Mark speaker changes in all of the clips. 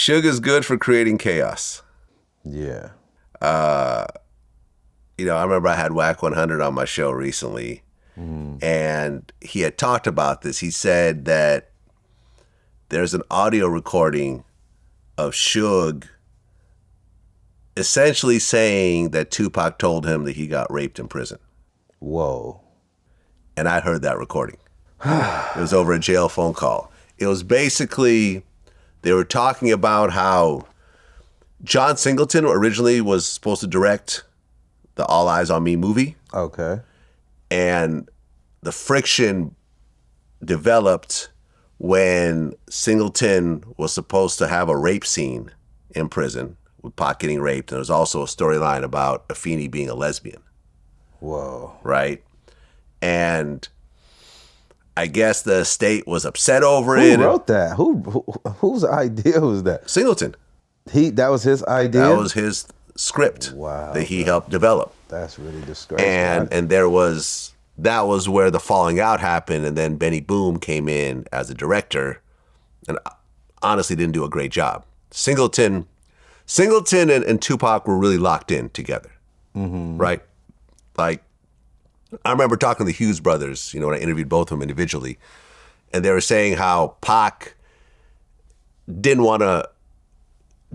Speaker 1: Suge is good for creating chaos.
Speaker 2: Yeah.
Speaker 1: You know, I remember I had Whack 100 on my show recently, and he had talked about this. He said that there's an audio recording of Suge essentially saying that Tupac told him that he got raped in prison.
Speaker 2: Whoa.
Speaker 1: And I heard that recording. It was over a jail phone call. It was basically, they were talking about how John Singleton originally was supposed to direct the All Eyez on Me movie.
Speaker 2: Okay.
Speaker 1: And the friction developed when Singleton was supposed to have a rape scene in prison with Pac getting raped. And there was also a storyline about Afeni being a lesbian.
Speaker 2: Whoa.
Speaker 1: Right? And I guess the estate was upset over it.
Speaker 2: Who wrote that? Whose idea was that?
Speaker 1: Singleton.
Speaker 2: That was his idea?
Speaker 1: That was his script that he helped develop.
Speaker 2: That's really disgraceful.
Speaker 1: And that was where the falling out happened, and then Benny Boom came in as a director and honestly didn't do a great job. Singleton and Tupac were really locked in together, right? Like, I remember talking to the Hughes brothers, you know, when I interviewed both of them individually, and they were saying how Pac didn't want to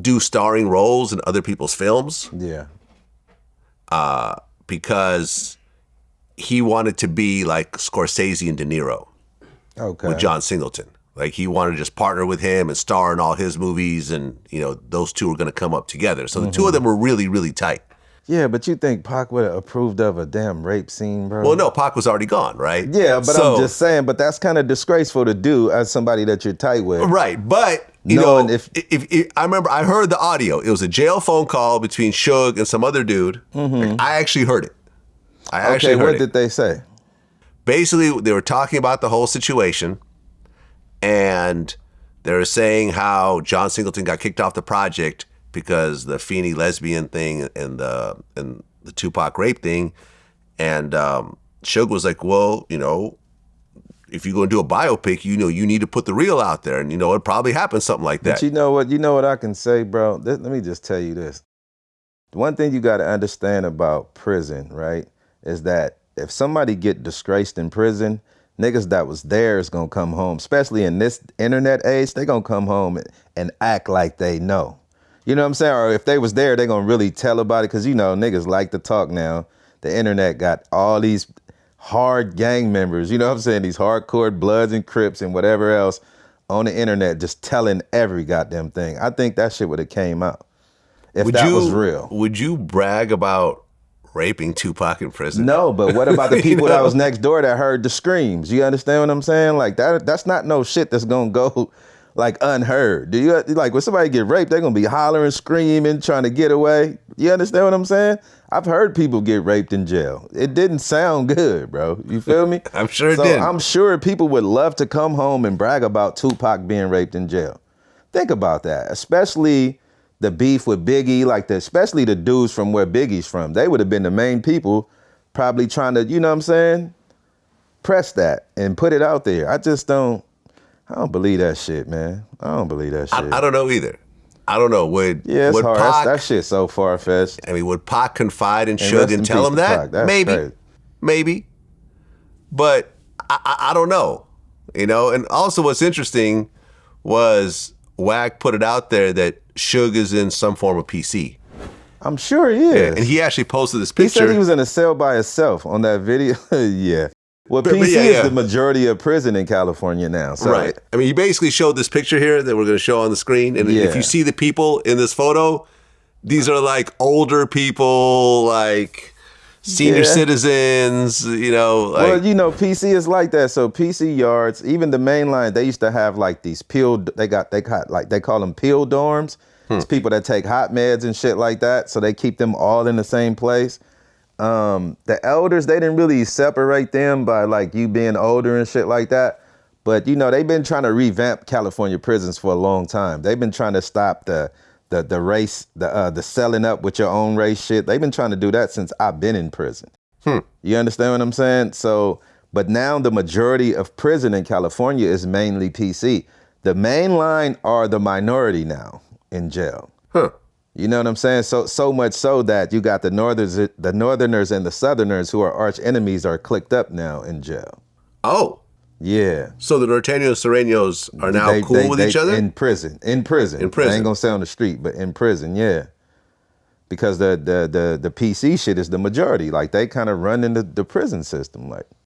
Speaker 1: do starring roles in other people's films.
Speaker 2: Yeah.
Speaker 1: Because he wanted to be like Scorsese and De Niro with John Singleton. Like, he wanted to just partner with him and star in all his movies, and, you know, those two were going to come up together. So the two of them were really, really tight.
Speaker 2: Yeah, but you think Pac would have approved of a damn rape scene, bro?
Speaker 1: Well, no, Pac was already gone, right?
Speaker 2: Yeah, but I'm just saying, but that's kind of disgraceful to do as somebody that you're tight with.
Speaker 1: Right, but, you know, if I remember, I heard the audio. It was a jail phone call between Suge and some other dude. Like, I actually heard it.
Speaker 2: What did they say?
Speaker 1: Basically, they were talking about the whole situation, and they were saying how John Singleton got kicked off the project because the Afeni lesbian thing and the Tupac rape thing, and Suge was like, well, you know, if you're going to do a biopic, you know, you need to put the real out there, and, you know, it probably happened something like that.
Speaker 2: But you know what I can say, bro? Let me just tell you this. One thing you got to understand about prison, right, is that if somebody get disgraced in prison, niggas that was there is going to come home, especially in this internet age, they going to come home and act like they know. You know what I'm saying? Or if they was there, they going to really tell about it, because, you know, niggas like to talk now. The internet got all these hard gang members, you know what I'm saying? These hardcore Bloods and Crips and whatever else on the internet just telling every goddamn thing. I think that shit would have came out if that was real.
Speaker 1: Would you brag about raping Tupac in prison?
Speaker 2: No, but what about the people
Speaker 1: You know?
Speaker 2: that was next door that heard the screams? You understand what I'm saying? Like, that's not no shit that's gonna go like unheard. Do you, like, when somebody get raped, they're gonna be hollering, screaming, trying to get away? You understand what I'm saying? I've heard people get raped in jail. It didn't sound good, bro. You feel me?
Speaker 1: I'm sure it did.
Speaker 2: I'm sure people would love to come home and brag about Tupac being raped in jail. Think about that, especially the beef with Biggie, like especially the dudes from where Biggie's from. They would have been the main people probably trying to, you know what I'm saying, press that and put it out there. I don't believe that shit, man. I don't believe that shit.
Speaker 1: I don't know either. I don't know. Would
Speaker 2: hard.
Speaker 1: Pac,
Speaker 2: that shit's so far-fetched.
Speaker 1: I mean, would Pac confide in Suge and tell him that? Maybe. But I don't know. You know, and also what's interesting was Wack put it out there that Suge is in some form of PC.
Speaker 2: I'm sure he is.
Speaker 1: Yeah, and he actually posted this picture.
Speaker 2: He said he was in a cell by himself on that video. Yeah. Well, PC is the majority of prison in California now. So.
Speaker 1: Right. I mean, he basically showed this picture here that we're going to show on the screen. And if you see the people in this photo, these are like older people, like senior citizens, you know. Like,
Speaker 2: well, you know, PC is like that. So PC yards, even the main line, they used to have like these they call them pill dorms. It's people that take hot meds and shit like that. So they keep them all in the same place. The elders, they didn't really separate them by like you being older and shit like that. But, you know, they've been trying to revamp California prisons for a long time. They've been trying to stop the race, the selling up with your own race shit. They've been trying to do that since I've been in prison. You understand what I'm saying? So, but now the majority of prison in California is mainly PC. The main line are the minority now. in jail.
Speaker 1: Huh.
Speaker 2: You know what I'm saying? So much so that you got the Northerners and the Southerners who are arch enemies are clicked up now in jail.
Speaker 1: Oh.
Speaker 2: Yeah.
Speaker 1: So the Norteños, Sureños are now cool with each other?
Speaker 2: In prison. In prison.
Speaker 1: In prison.
Speaker 2: I ain't gonna say on the street, but in prison, yeah. Because the PC shit is the majority. Like, they kind of run into the prison system. Like,